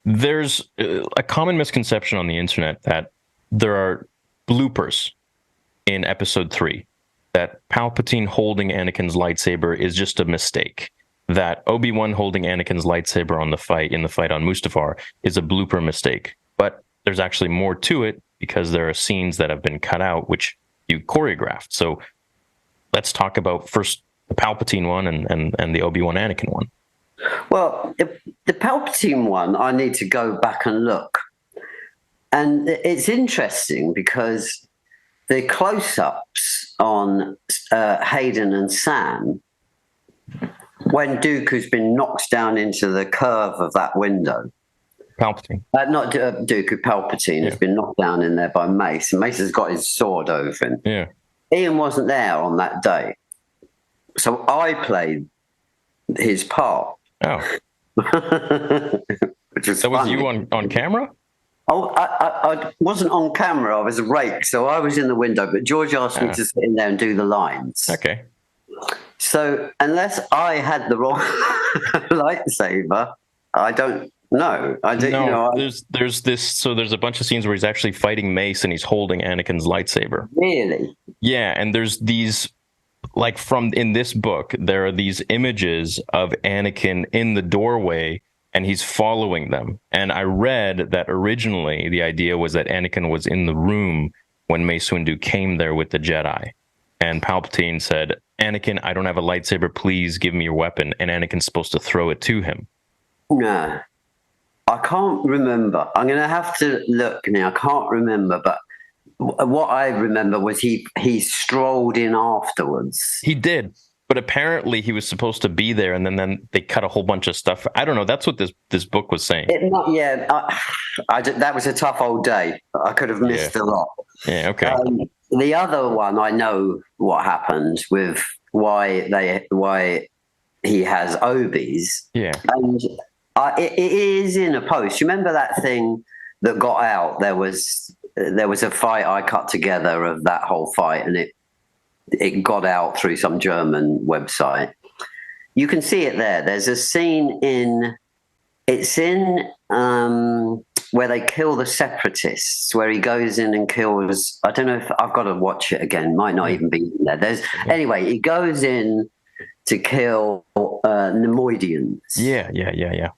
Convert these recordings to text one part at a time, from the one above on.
There's a common misconception on the internet that there are bloopers in episode 3, that Palpatine holding Anakin's lightsaber is just a mistake, that Obi-Wan holding Anakin's lightsaber in the fight on Mustafar is a blooper mistake. But there's actually more to it because there are scenes that have been cut out, which you choreographed. So let's talk about first the Palpatine one and the Obi-Wan Anakin one. Well, the Palpatine one, I need to go back and look. And it's interesting because the close-ups on Hayden and Sam, when Dooku's been knocked down into the curve of that window. Palpatine. Not Dooku, Palpatine has been knocked down in there by Mace, and Mace has got his sword open. Yeah. Ian wasn't there on that day. So I played his part. Oh. Which was that was funny. you on camera? Oh, I wasn't on camera. I was a rake, so I was in the window. But George asked me to sit in there and do the lines. Okay. So unless I had the wrong lightsaber, I don't know. I don't. No, there's this. So there's a bunch of scenes where he's actually fighting Mace and he's holding Anakin's lightsaber. Really? Yeah, and there's these, like in this book, there are these images of Anakin in the doorway. And he's following them. And I read that originally the idea was that Anakin was in the room when Mace Windu came there with the Jedi. And Palpatine said, Anakin, I don't have a lightsaber. Please give me your weapon. And Anakin's supposed to throw it to him. No. I can't remember. I'm going to have to look now. I can't remember. But what I remember was he strolled in afterwards. He did. But apparently he was supposed to be there, and then they cut a whole bunch of stuff. I don't know. That's what this book was saying. That was a tough old day. I could have missed a lot. Yeah, okay. The other one, I know what happened with why he has Obi's. Yeah. And it is in a post. You remember that thing that got out? There was a fight I cut together of that whole fight, and it got out through some German website. You can see it there. There's a scene where they kill the separatists, where he goes in and kills, I don't know if I've got to watch it again. Might not even be in there. Anyway, he goes in to kill Nemoidians. Yeah.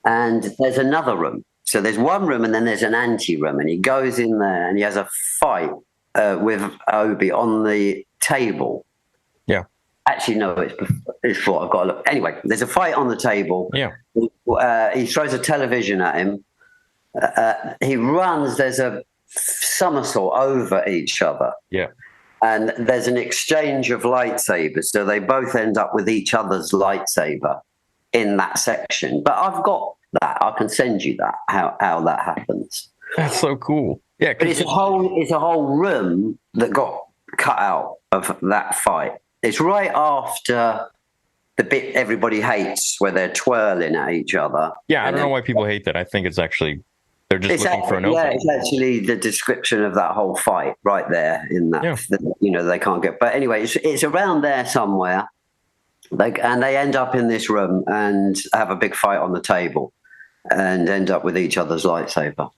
And there's another room. So there's one room and then there's an ante-room, and he goes in there and he has a fight with Obi on the table. Yeah. Actually, no, it's before. I've got to look. Anyway, there's a fight on the table. Yeah. He throws a television at him. He runs. There's a somersault over each other. Yeah. And there's an exchange of lightsabers. So they both end up with each other's lightsaber in that section. But I've got that. I can send you that, how that happens. That's so cool. Yeah, but it's a whole room that got cut out of that fight. It's right after the bit everybody hates, where they're twirling at each other. Yeah, I don't know why people hate that. I think it's actually they're just looking for an opening. Yeah, it's actually the description of that whole fight right there in that. Yeah. They can't get. But anyway, it's around there somewhere. And they end up in this room and have a big fight on the table, and end up with each other's lightsaber.